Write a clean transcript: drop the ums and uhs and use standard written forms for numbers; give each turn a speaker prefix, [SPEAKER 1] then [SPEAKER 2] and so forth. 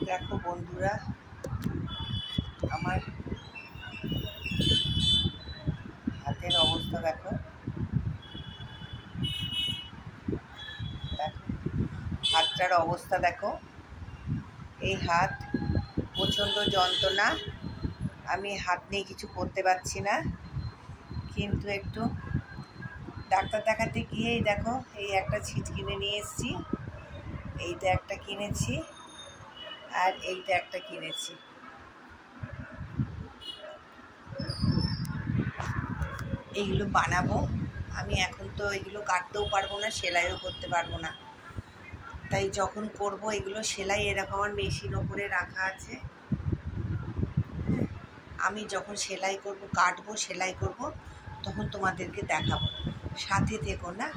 [SPEAKER 1] দেখো বন্ধুরা, আমার হাতের অবস্থা দেখো। হাতটার অবস্থা দেখো। এই হাত প্রচণ্ড যন্ত্রণা। আমি হাত নিয়ে কিছু করতে পারছি না, কিন্তু একটু ডাক্তার দেখাতে গিয়েই দেখো এই একটা ছিট কিনে নিয়ে এসেছি। এইটা একটা কিনেছি আর এইটা একটা কিনেছি। এইগুলো বানাবো আমি। এখন তো এগুলো কাটতেও পারবো না, সেলাইও করতে পারবো না। তাই যখন করব এগুলো সেলাই, এরকম আমার মেশিন ওপরে রাখা আছে। আমি যখন সেলাই করব, কাটবো, সেলাই করব, তখন তোমাদেরকে দেখাবো। সাথে থেকো না।